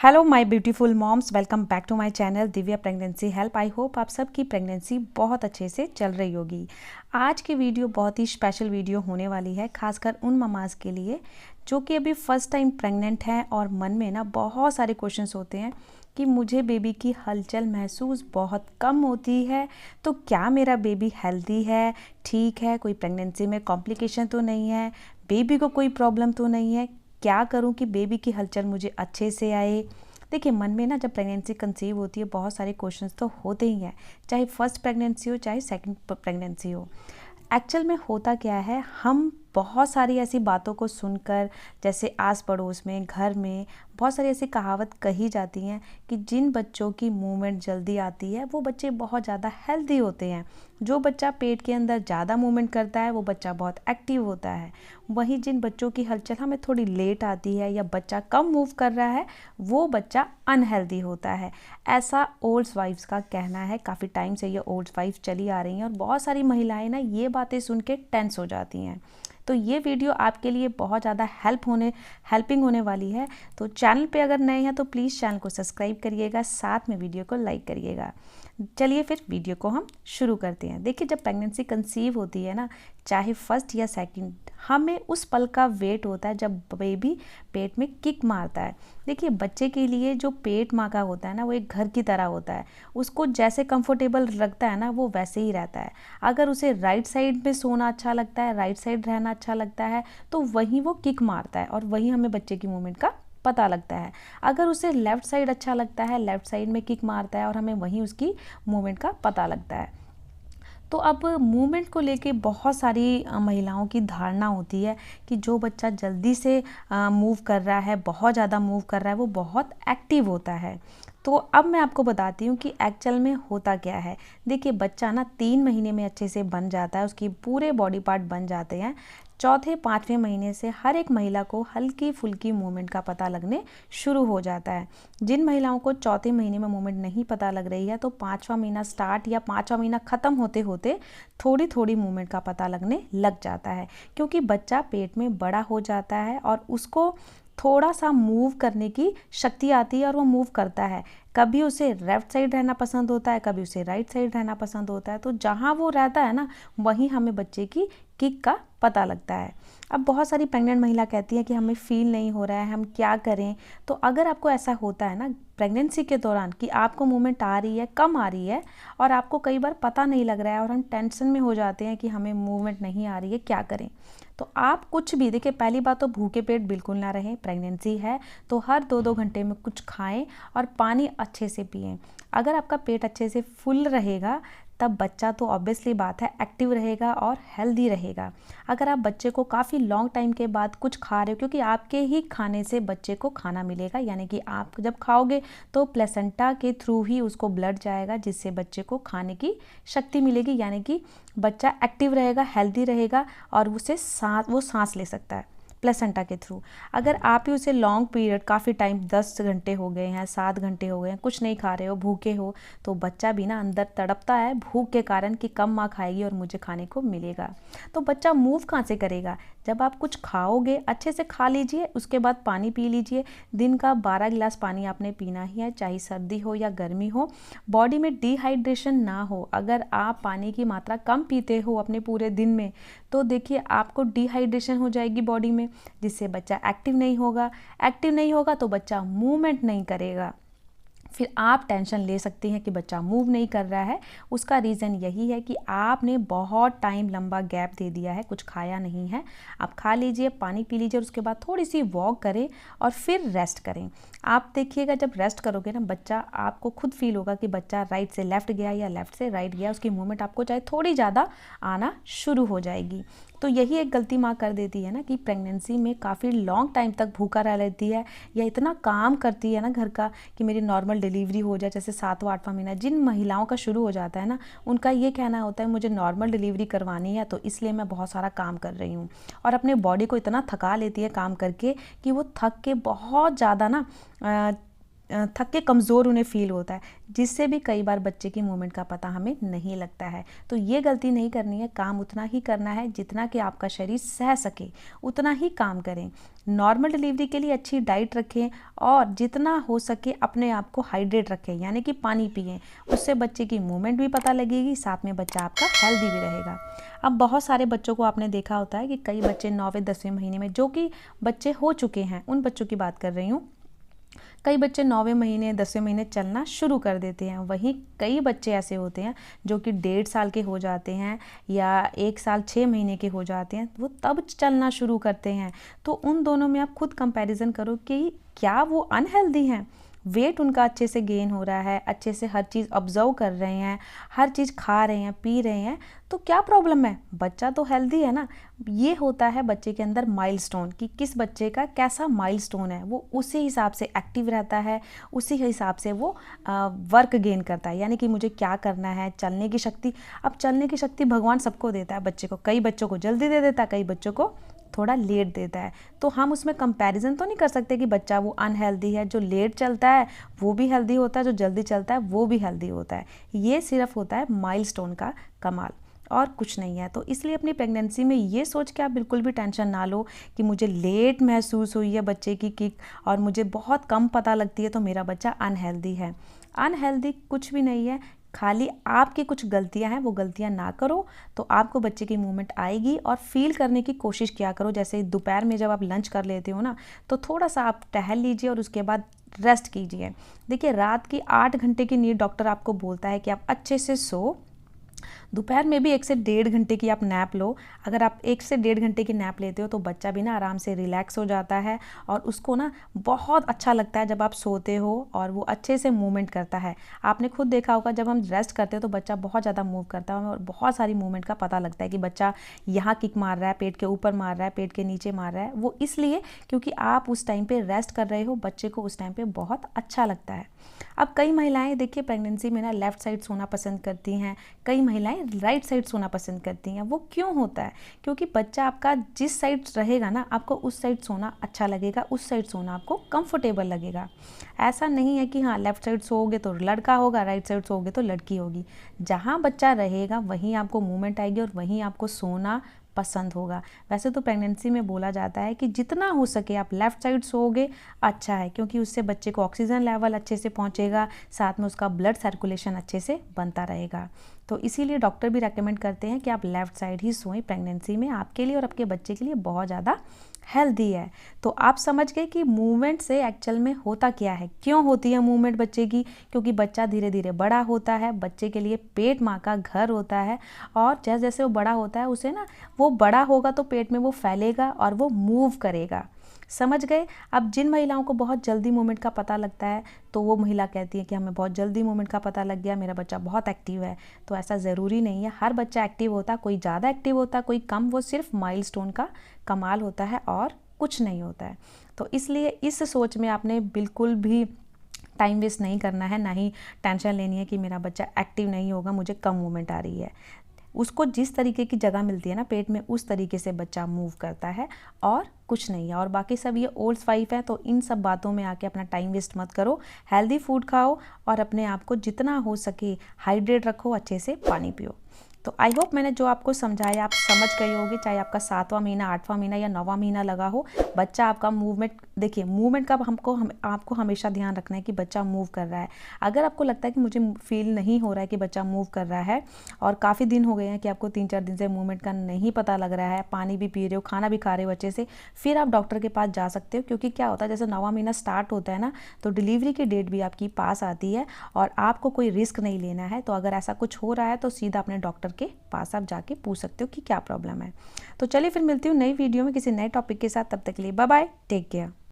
Hello my beautiful moms, welcome back to my channel Divya pregnancy help. I hope आप सबकी pregnancy बहुत अच्छे से चल रही होगी। आज की वीडियो बहुत ही स्पेशल वीडियो होने वाली है, खासकर उन ममाज के लिए जो कि अभी फर्स्ट टाइम प्रेग्नेंट हैं और मन में ना बहुत सारे क्वेश्चंस होते हैं कि मुझे बेबी की हलचल महसूस बहुत कम होती है, तो क्या मेरा बेबी हेल्दी है, ठीक है, कोई प्रेगनेंसी में कॉम्प्लिकेशन तो नहीं है, बेबी को कोई प्रॉब्लम तो नहीं है, क्या करूं कि बेबी की हलचल मुझे अच्छे से आए। देखिए, मन में ना जब प्रेगनेंसी कंसीव होती है बहुत सारे क्वेश्चंस तो होते ही हैं, चाहे फर्स्ट प्रेगनेंसी हो चाहे सेकंड प्रेगनेंसी हो। एक्चुअल में होता क्या है, हम बहुत सारी ऐसी बातों को सुनकर, जैसे आस पड़ोस में, घर में बहुत सारी ऐसी कहावत कही जाती हैं कि जिन बच्चों की मूवमेंट जल्दी आती है वो बच्चे बहुत ज़्यादा हेल्दी होते हैं। जो बच्चा पेट के अंदर ज़्यादा मूवमेंट करता है वो बच्चा बहुत एक्टिव होता है। वहीं जिन बच्चों की हलचल हमें थोड़ी लेट आती है या बच्चा कम मूव कर रहा है वो बच्चा अनहेल्दी होता है। ऐसा ओल्ड वाइफ्स का कहना है। काफ़ी टाइम से ये ओल्ड वाइफ चली आ रही हैं और बहुत सारी महिलाएं ना ये बातें सुन के टेंस हो जाती हैं। तो ये वीडियो आपके लिए बहुत ज़्यादा हेल्पिंग होने वाली है। तो चैनल पे अगर नए हैं तो प्लीज़ चैनल को सब्सक्राइब करिएगा, साथ में वीडियो को लाइक करिएगा। चलिए फिर वीडियो को हम शुरू करते हैं। देखिए, जब प्रेगनेंसी कंसीव होती है ना, चाहे फर्स्ट या सेकंड, हमें उस पल का वेट होता है जब बेबी पेट में किक मारता है। देखिए, बच्चे के लिए जो पेट माँ का होता है ना वो एक घर की तरह होता है। उसको जैसे कंफर्टेबल रखता है ना वो वैसे ही रहता है। अगर उसे राइट साइड में सोना अच्छा लगता है, राइट साइड रहना अच्छा लगता है, तो वहीं वो किक मारता है और वहीं हमें बच्चे की मूवमेंट का पता लगता है। अगर उसे लेफ़्ट साइड अच्छा लगता है, लेफ़्ट साइड में किक मारता है और हमें वहीं उसकी मूवमेंट का पता लगता है। तो अब मूवमेंट को लेके बहुत सारी महिलाओं की धारणा होती है कि जो बच्चा जल्दी से मूव कर रहा है, बहुत ज़्यादा मूव कर रहा है, वो बहुत एक्टिव होता है। तो अब मैं आपको बताती हूँ कि एक्चुअल में होता क्या है। देखिए, बच्चा ना 3 महीने में अच्छे से बन जाता है, उसकी पूरे बॉडी पार्ट बन जाते हैं। चौथे 5वें महीने से हर एक महिला को हल्की फुल्की मूवमेंट का पता लगने शुरू हो जाता है। जिन महिलाओं को चौथे महीने में मूवमेंट नहीं पता लग रही है तो 5वां महीना स्टार्ट या 5वां महीना ख़त्म होते होते थोड़ी थोड़ी मूवमेंट का पता लगने लग जाता है, क्योंकि बच्चा पेट में बड़ा हो जाता है और उसको थोड़ा सा मूव करने की शक्ति आती है और वो मूव करता है। कभी उसे लेफ्ट साइड रहना पसंद होता है, कभी उसे राइट साइड रहना पसंद होता है। तो जहाँ वो रहता है ना वहीं हमें बच्चे की किक का पता लगता है। अब बहुत सारी प्रेग्नेंट महिला कहती है कि हमें फील नहीं हो रहा है, हम क्या करें। तो अगर आपको ऐसा होता है ना प्रेगनेंसी के दौरान कि आपको मूवमेंट आ रही है, कम आ रही है और आपको कई बार पता नहीं लग रहा है और हम टेंशन में हो जाते हैं कि हमें मूवमेंट नहीं आ रही है, क्या करें। तो आप कुछ भी, देखिए, पहली बात तो भूखे पेट बिल्कुल ना रहें। प्रेगनेंसी है तो हर 2-2 घंटे में कुछ खाएं और पानी अच्छे से पिएं। अगर आपका पेट अच्छे से फुल रहेगा तब बच्चा तो ऑब्वियसली बात है एक्टिव रहेगा और हेल्दी रहेगा। अगर आप बच्चे को काफ़ी लॉन्ग टाइम के बाद कुछ खा रहे हो, क्योंकि आपके ही खाने से बच्चे को खाना मिलेगा, यानी कि आप जब खाओगे तो प्लेसेंटा के थ्रू ही उसको ब्लड जाएगा, जिससे बच्चे को खाने की शक्ति मिलेगी, यानी कि बच्चा एक्टिव रहेगा, हेल्दी रहेगा और उसे वो सांस ले सकता है प्लेसेंटा के थ्रू। अगर आप ही उसे लॉन्ग पीरियड, काफ़ी टाइम, 10 घंटे हो गए हैं, 7 घंटे हो गए हैं, कुछ नहीं खा रहे हो, भूखे हो, तो बच्चा भी ना अंदर तड़पता है भूख के कारण कि कब माँ खाएगी और मुझे खाने को मिलेगा। तो बच्चा मूव कहाँ से करेगा। जब आप कुछ खाओगे अच्छे से खा लीजिए, उसके बाद पानी पी लीजिए। दिन का 12 गिलास पानी आपने पीना ही है, चाहे सर्दी हो या गर्मी हो। बॉडी में डिहाइड्रेशन ना हो। अगर आप पानी की मात्रा कम पीते हो अपने पूरे दिन में तो देखिए आपको डिहाइड्रेशन हो जाएगी बॉडी में, जिससे बच्चा एक्टिव नहीं होगा। एक्टिव नहीं होगा तो बच्चा मूवमेंट नहीं करेगा। फिर आप टेंशन ले सकती हैं कि बच्चा मूव नहीं कर रहा है। उसका रीज़न यही है कि आपने बहुत टाइम लंबा गैप दे दिया है, कुछ खाया नहीं है। आप खा लीजिए, पानी पी लीजिए और उसके बाद थोड़ी सी वॉक करें और फिर रेस्ट करें। आप देखिएगा जब रेस्ट करोगे ना, बच्चा, आपको खुद फील होगा कि बच्चा राइट से लेफ़्ट गया या लेफ़्ट से राइट गया। उसकी मूवमेंट आपको चाहे थोड़ी ज़्यादा आना शुरू हो जाएगी। तो यही एक गलती माँ कर देती है ना कि प्रेगनेंसी में काफ़ी लॉन्ग टाइम तक भूखा रह लेती है या इतना काम करती है ना घर का कि मेरी नॉर्मल डिलीवरी हो जाए, जैसे 7वां 8वां महीना जिन महिलाओं का शुरू हो जाता है ना, उनका ये कहना होता है मुझे नॉर्मल डिलीवरी करवानी है तो इसलिए मैं बहुत सारा काम कर रही हूँ। और अपने बॉडी को इतना थका लेती है काम करके कि वो थक के बहुत ज़्यादा ना थक के कमज़ोर उन्हें फील होता है, जिससे भी कई बार बच्चे की मूवमेंट का पता हमें नहीं लगता है। तो ये गलती नहीं करनी है, काम उतना ही करना है जितना कि आपका शरीर सह सके, उतना ही काम करें। नॉर्मल डिलीवरी के लिए अच्छी डाइट रखें और जितना हो सके अपने आप को हाइड्रेट रखें, यानी कि पानी पिएं। उससे बच्चे की मूवमेंट भी पता लगेगी, साथ में बच्चा आपका हेल्दी भी रहेगा। अब बहुत सारे बच्चों को आपने देखा होता है कि कई बच्चे 9वें 10वें महीने में, जो कि बच्चे हो चुके हैं, उन बच्चों की बात कर रही हूँ, कई बच्चे 9वें महीने 10वें महीने चलना शुरू कर देते हैं। वहीं कई बच्चे ऐसे होते हैं जो कि 1.5 साल के हो जाते हैं या 1 साल 6 महीने के हो जाते हैं, वो तब चलना शुरू करते हैं। तो उन दोनों में आप खुद कंपैरिजन करो कि क्या वो अनहेल्दी हैं। वेट उनका अच्छे से गेन हो रहा है, अच्छे से हर चीज़ ऑब्जर्व कर रहे हैं, हर चीज़ खा रहे हैं, पी रहे हैं, तो क्या प्रॉब्लम है? बच्चा तो हेल्दी है ना। ये होता है बच्चे के अंदर माइलस्टोन, कि किस बच्चे का कैसा माइलस्टोन है, वो उसी हिसाब से एक्टिव रहता है, उसी हिसाब से वो वर्क गेन करता है, यानी कि मुझे क्या करना है। चलने की शक्ति, अब चलने की शक्ति भगवान सबको देता है बच्चे को, कई बच्चों को जल्दी दे देता है, कई बच्चों को थोड़ा लेट देता है। तो हम उसमें कंपैरिजन तो नहीं कर सकते कि बच्चा वो अनहेल्दी है, जो लेट चलता है वो भी हेल्दी होता है, जो जल्दी चलता है वो भी हेल्दी होता है। ये सिर्फ होता है माइलस्टोन का कमाल, और कुछ नहीं है। तो इसलिए अपनी प्रेगनेंसी में ये सोच के आप बिल्कुल भी टेंशन ना लो कि मुझे लेट महसूस हुई है बच्चे की किक और मुझे बहुत कम पता लगती है तो मेरा बच्चा अनहेल्दी है। अनहेल्दी कुछ भी नहीं है, खाली आपकी कुछ गलतियां हैं, वो गलतियां ना करो तो आपको बच्चे की मूवमेंट आएगी। और फील करने की कोशिश किया करो, जैसे दोपहर में जब आप लंच कर लेते हो ना, तो थोड़ा सा आप टहल लीजिए और उसके बाद रेस्ट कीजिए। देखिए, रात की 8 घंटे की नींद डॉक्टर आपको बोलता है कि आप अच्छे से सो। दोपहर में भी 1 से 1.5 घंटे की आप नैप लो। अगर आप 1 से 1.5 घंटे की नैप लेते हो तो बच्चा भी ना आराम से रिलैक्स हो जाता है और उसको ना बहुत अच्छा लगता है जब आप सोते हो और वो अच्छे से मूवमेंट करता है। आपने खुद देखा होगा जब हम रेस्ट करते हैं तो बच्चा बहुत ज़्यादा मूव करता है और बहुत सारी मूवमेंट का पता लगता है कि बच्चा यहाँ किक मार रहा है, पेट के ऊपर मार रहा है, पेट के नीचे मार रहा है। वो इसलिए क्योंकि आप उस टाइम पे रेस्ट कर रहे हो, बच्चे को उस टाइम पे बहुत अच्छा लगता है। अब कई महिलाएं देखिए प्रेगनेंसी में ना लेफ़्ट साइड सोना पसंद करती हैं, कई महिलाएं राइट साइड सोना पसंद करती हैं। वो क्यों होता है? क्योंकि बच्चा आपका जिस साइड रहेगा ना, आपको उस साइड सोना अच्छा लगेगा, उस साइड सोना आपको कंफर्टेबल लगेगा। ऐसा नहीं है कि हाँ लेफ़्ट साइड सोओगे तो लड़का होगा, राइट साइड सोओगे तो लड़की होगी। जहाँ बच्चा रहेगा वहीं आपको मूवमेंट आएगी और वहीं आपको सोना पसंद होगा। वैसे तो प्रेगनेंसी में बोला जाता है कि जितना हो सके आप लेफ़्ट साइड सोओगे अच्छा है, क्योंकि उससे बच्चे को ऑक्सीजन लेवल अच्छे से पहुंचेगा, साथ में उसका ब्लड सर्कुलेशन अच्छे से बनता रहेगा। तो इसीलिए डॉक्टर भी रेकमेंड करते हैं कि आप लेफ़्ट साइड ही सोएं प्रेगनेंसी में, आपके लिए और आपके बच्चे के लिए बहुत ज़्यादा हेल्दी है। तो आप समझ गए कि मूवमेंट से एक्चुअल में होता क्या है, क्यों होती है मूवमेंट बच्चे की। क्योंकि बच्चा धीरे धीरे बड़ा होता है, बच्चे के लिए पेट माँ का घर होता है और जैसे जैसे वो बड़ा होता है उसे ना, वो बड़ा होगा तो पेट में वो फैलेगा और वो मूव करेगा। समझ गए? अब जिन महिलाओं को बहुत जल्दी मूवमेंट का पता लगता है तो वो महिला कहती है कि हमें बहुत जल्दी मूवमेंट का पता लग गया, मेरा बच्चा बहुत एक्टिव है। तो ऐसा ज़रूरी नहीं है, हर बच्चा एक्टिव होता, कोई ज़्यादा एक्टिव होता, कोई कम। वो सिर्फ माइलस्टोन का कमाल होता है और कुछ नहीं होता है। तो इसलिए इस सोच में आपने बिल्कुल भी टाइम वेस्ट नहीं करना है, ना ही टेंशन लेनी है कि मेरा बच्चा एक्टिव नहीं होगा, मुझे कम मूवमेंट आ रही है। उसको जिस तरीके की जगह मिलती है ना पेट में, उस तरीके से बच्चा मूव करता है और कुछ नहीं है। और बाकी सब ये ओल्ड्स वाइफ है, तो इन सब बातों में आके अपना टाइम वेस्ट मत करो। हेल्दी फूड खाओ और अपने आप को जितना हो सके हाइड्रेट रखो, अच्छे से पानी पियो। तो आई होप मैंने जो आपको समझाया आप समझ गए होगे, चाहे आपका 7वां महीना, 8वां महीना या 9वां महीना लगा हो। बच्चा आपका मूवमेंट, देखिए मूवमेंट का आपको हमेशा ध्यान रखना है कि बच्चा मूव कर रहा है। अगर आपको लगता है कि मुझे फील नहीं हो रहा है कि बच्चा मूव कर रहा है और काफ़ी दिन हो गए हैं कि आपको 3-4 दिन से मूवमेंट का नहीं पता लग रहा है, पानी भी पी रहे हो, खाना भी खा रहे हो अच्छे से, फिर आप डॉक्टर के पास जा सकते हो। क्योंकि क्या होता है, जैसे 9वां महीना स्टार्ट होता है ना, तो डिलीवरी की डेट भी आपकी पास आती है और आपको कोई रिस्क नहीं लेना है। तो अगर ऐसा कुछ हो रहा है तो सीधा अपने डॉक्टर के पास आप जाके पूछ सकते हो कि क्या प्रॉब्लम है। तो चलिए फिर मिलती हूँ नई वीडियो में किसी नए टॉपिक के साथ। तब तक के लिए बाय बाय, टेक केयर।